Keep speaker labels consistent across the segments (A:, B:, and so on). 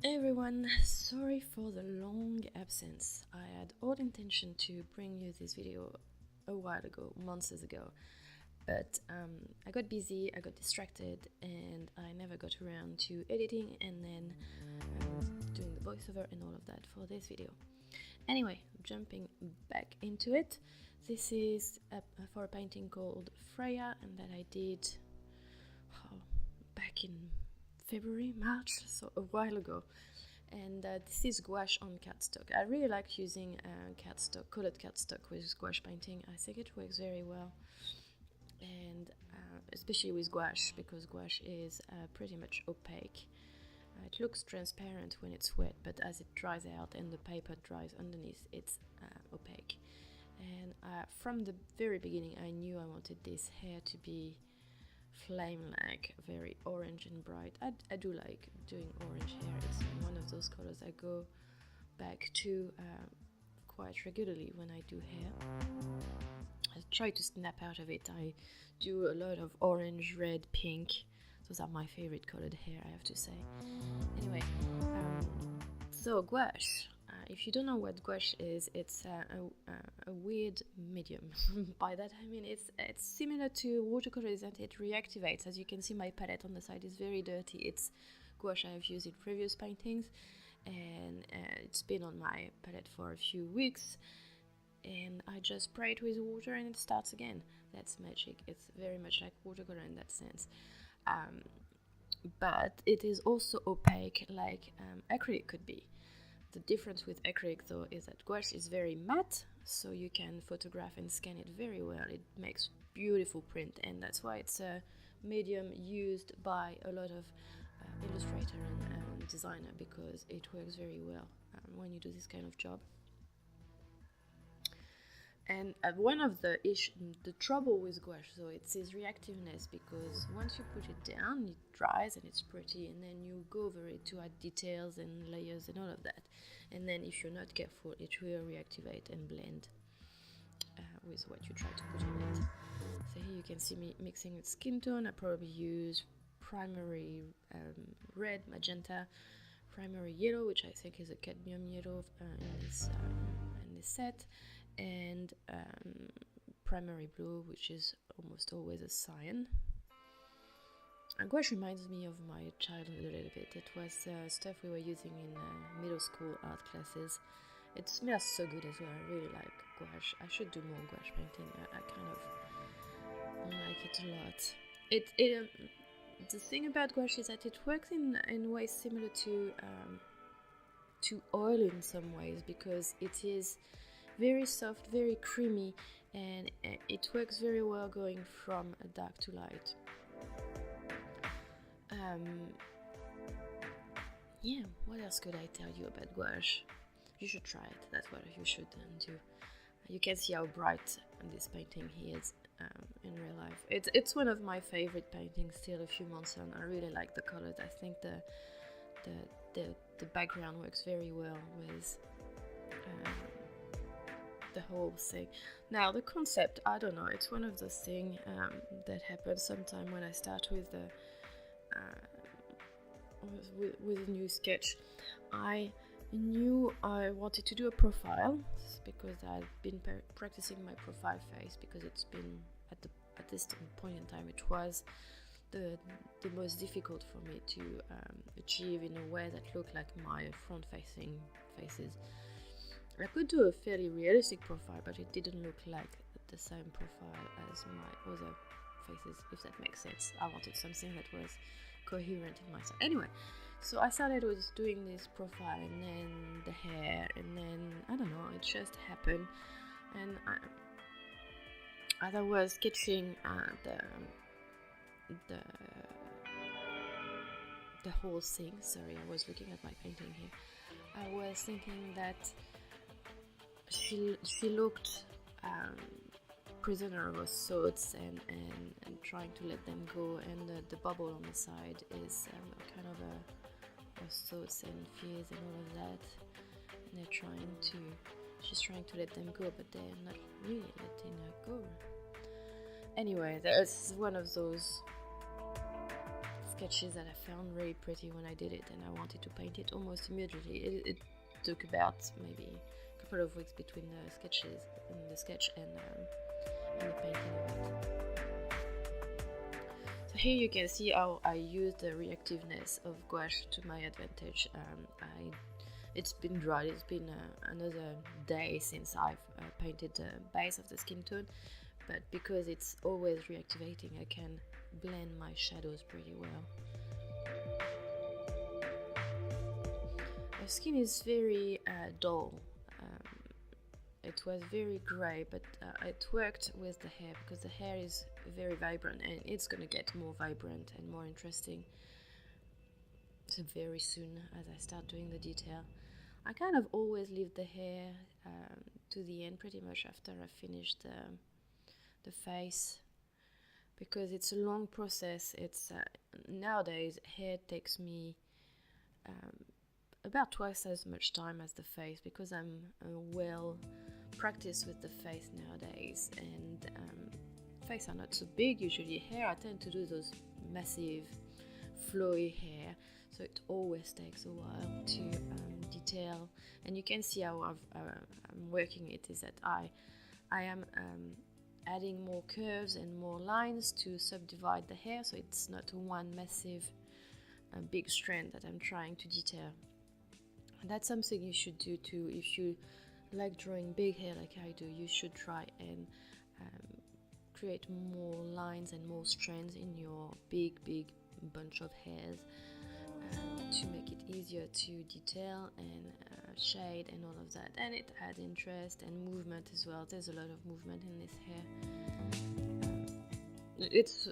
A: Hey everyone, sorry for the long absence. I had all intention to bring you this video a while ago, months ago, but I got busy, I got distracted, and I never got around to editing and then doing the voiceover and all of that for this video. Anyway, jumping back into it, this is for a painting called Freya, and that I did back in February, March, so a while ago. And this is gouache on cardstock. I really like using cardstock, colored cardstock with gouache painting. I think it works very well, and especially with gouache, because gouache is pretty much opaque. It looks transparent when it's wet, but as it dries out and the paper dries underneath, it's opaque. And from the very beginning, I knew I wanted this hair to be flame-like, very orange and bright. I do like doing orange hair. It's one of those colors I go back to quite regularly when I do hair. I try to snap out of it. I do a lot of orange, red, pink. Those are my favorite colored hair, I have to say. Anyway, so gouache. If you don't know what gouache is, it's a weird medium. By that I mean it's similar to watercolors, that it reactivates. As you can see, my palette on the side is very dirty. It's gouache I've used in previous paintings, and it's been on my palette for a few weeks, and I just spray it with water and it starts again. That's magic. It's very much like watercolor in that sense. But it is also opaque, like acrylic could be. The difference with acrylic, though, is that gouache is very matte, so you can photograph and scan it very well. It makes beautiful print, and that's why it's a medium used by a lot of illustrator and designer, because it works very well when you do this kind of job. And one of the trouble with gouache, though, it's its reactiveness, because once you put it down, it dries and it's pretty, and then you go over it to add details and layers and all of that. And then if you're not careful, it will reactivate and blend with what you try to put in it. So here you can see me mixing with skin tone. I probably use primary red, magenta, primary yellow, which I think is a cadmium yellow in this set, and primary blue, which is almost always a cyan. And gouache reminds me of my childhood a little bit. It was stuff we were using in middle school art classes. It smells so good as well. I really like gouache. I should do more gouache painting. I kind of like it a lot. The thing about gouache is that it works in ways similar to oil in some ways, because it is very soft, very creamy, and it works very well going from dark to light. Yeah, what else could I tell you about gouache? You should try it. That's what you should do. You can see how bright this painting is in real life. It's one of my favorite paintings still a few months on. I really like the colors. I think the background works very well with the whole thing. Now the concept, I don't know, it's one of those things that happens sometime when I start with a new sketch. I knew I wanted to do a profile, because I've been practicing my profile face, because it's been at this point in time, it was the most difficult for me to achieve in a way that looked like my front facing faces. I could do a fairly realistic profile, but it didn't look like the same profile as my other faces, if that makes sense. I wanted something that was coherent in myself. Anyway, so I started with doing this profile, and then the hair, and then, I don't know, it just happened. And as I was sketching the whole thing, sorry, I was looking at my painting here, I was thinking that she looked prisoner of her thoughts and trying to let them go, and the bubble on the side is kind of her thoughts and fears and all of that, and she's trying to let them go, but they're not really letting her go. Anyway, there's one of those sketches that I found really pretty when I did it, and I wanted to paint it almost immediately. It took about maybe a couple of weeks between the sketches and the sketch and the painting of it. So here you can see how I use the reactiveness of gouache to my advantage. It's been dry. It's been another day since I've painted the base of the skin tone, but because it's always reactivating, I can blend my shadows pretty well. The skin is very dull. It was very grey, but it worked with the hair because the hair is very vibrant, and it's gonna get more vibrant and more interesting. So very soon, as I start doing the detail, I kind of always leave the hair to the end, pretty much after I finish the face, because it's a long process. It's nowadays hair takes me about twice as much time as the face, because I'm well practiced with the face nowadays, and face are not so big usually. Hair, I tend to do those massive flowy hair, so it always takes a while to detail. And you can see how I'm working it is that I am adding more curves and more lines to subdivide the hair, so it's not one massive big strand that I'm trying to detail. And that's something you should do too. If you like drawing big hair like I do, you should try and create more lines and more strands in your big bunch of hairs to make it easier to detail and shade and all of that. And it adds interest and movement as well. There's a lot of movement in this hair.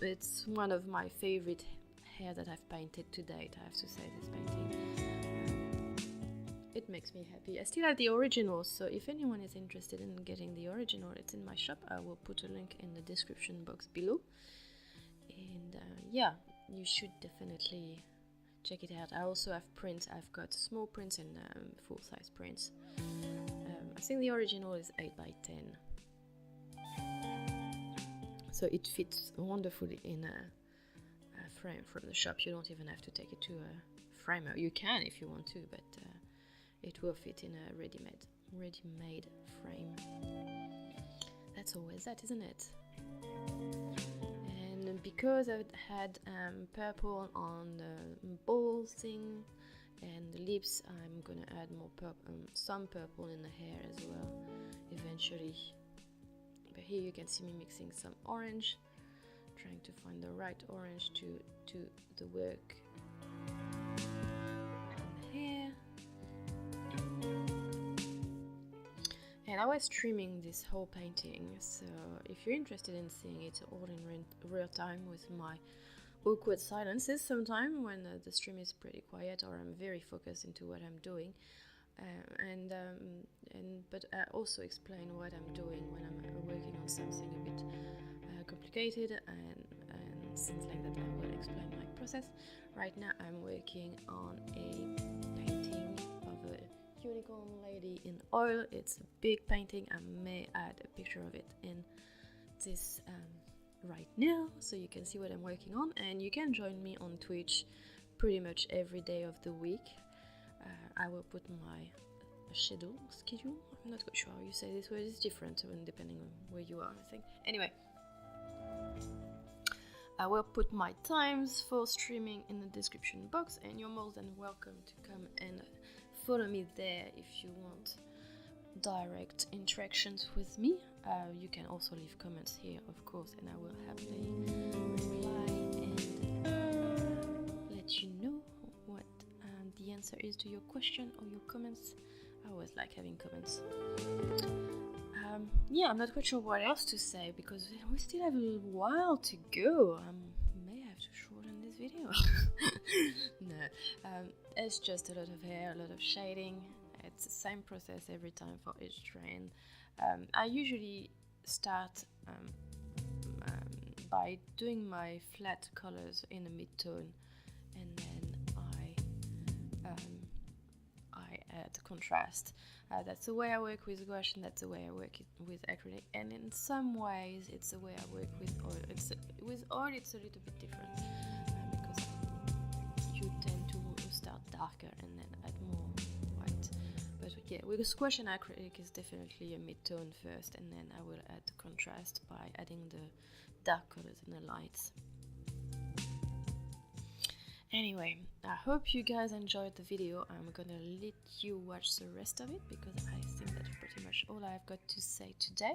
A: It's one of my favorite hair that I've painted to date, I have to say, this painting. It makes me happy. I still have the original, so if anyone is interested in getting the original, it's in my shop. I will put a link in the description box below. And yeah, you should definitely check it out. I also have prints. I've got small prints and full-size prints. I think the original is 8x10, so it fits wonderfully in a frame from the shop. You don't even have to take it to a framer. You can if you want to, but it will fit in a ready-made frame. That's always that, isn't it? And because I had purple on the balls thing and the lips, I'm gonna add more some purple in the hair as well eventually. But here you can see me mixing some orange, trying to find the right orange to do the work on the hair. And I was streaming this whole painting, so if you're interested in seeing it all in real time with my awkward silences sometimes when the stream is pretty quiet or I'm very focused into what I'm doing, but I also explain what I'm doing when I'm working on something a bit complicated and things like that. I will explain my process. Right now I'm working on a painting of a unicorn lady in oil. It's a big painting. I may add a picture of it in this right now, so you can see what I'm working on, and you can join me on Twitch pretty much every day of the week. I will put my schedule. I'm not quite sure how you say this word. It's different depending on where you are, I think. Anyway, I will put my times for streaming in the description box, and you're more than welcome to come and follow me there if you want direct interactions with me. You can also leave comments here, of course, and I will happily reply and let you know what the answer is to your question or your comments. I always like having comments. Yeah, I'm not quite sure what else to say because we still have a little while to go. I may have to shorten this video. No, it's just a lot of hair, a lot of shading. It's the same process every time for each strand. I usually start by doing my flat colors in a mid-tone, and then I add contrast. That's the way I work with gouache, and that's the way I work with acrylic. And in some ways, it's the way I work with oil. With oil, it's a little bit different because start darker and then add more white. But yeah, with the squash and acrylic is definitely a mid-tone first, and then I will add the contrast by adding the dark colors and the lights. Anyway, I hope you guys enjoyed the video. I'm gonna let you watch the rest of it because I think that's pretty much all I've got to say today.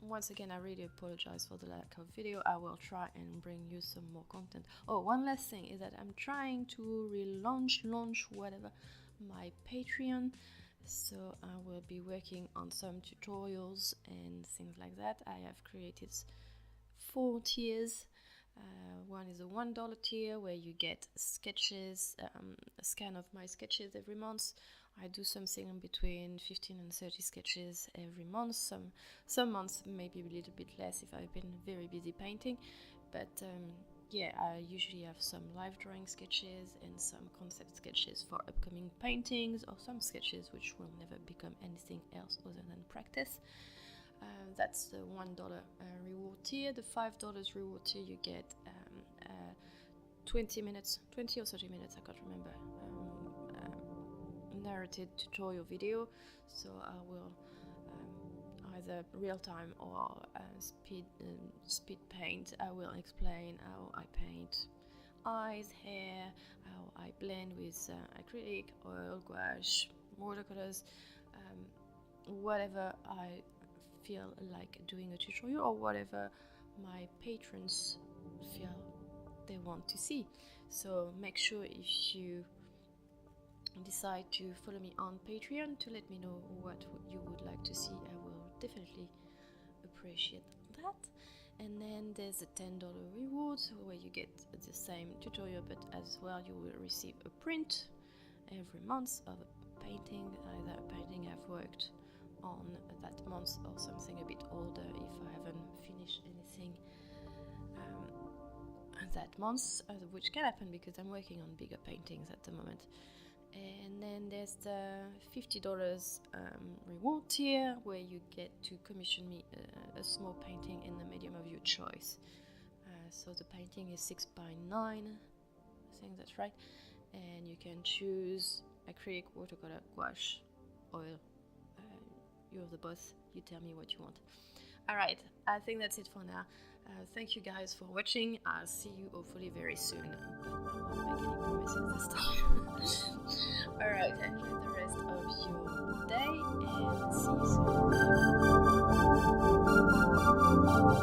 A: Once again, I really apologize for the lack of video. I will try and bring you some more content. Oh, one last thing is that I'm trying to launch whatever my Patreon, so I will be working on some tutorials and things like that. I have created 4 tiers. One is a $1 tier where you get sketches, a scan of my sketches every month. I do something in between 15 and 30 sketches every month. Some months maybe a little bit less if I've been very busy painting, but yeah, I usually have some live drawing sketches and some concept sketches for upcoming paintings, or some sketches which will never become anything else other than practice. That's the $1 reward tier. The $5 reward tier, you get 20 or 30 minutes, I can't remember, narrated tutorial video. So I will either real time or speed paint. I will explain how I paint eyes, hair, how I blend with acrylic, oil, gouache, watercolors, whatever I feel like doing a tutorial, or whatever my patrons feel they want to see. So make sure if you decide to follow me on Patreon to let me know what you would like to see. I will definitely appreciate that. And then there's a $10 reward where you get the same tutorial, but as well you will receive a print every month of a painting, either a painting I've worked on that month or something a bit older if I haven't finished anything that month, which can happen because I'm working on bigger paintings at the moment. And then there's the $50 reward tier where you get to commission me a small painting in the medium of your choice. So the painting is 6x9, I think that's right, and you can choose acrylic, watercolor, gouache, oil. You're the boss, you tell me what you want. Alright, I think that's it for now. Thank you guys for watching. I'll see you hopefully very soon. I won't make any promises this time. Alright, enjoy the rest of your day and see you soon. Bye.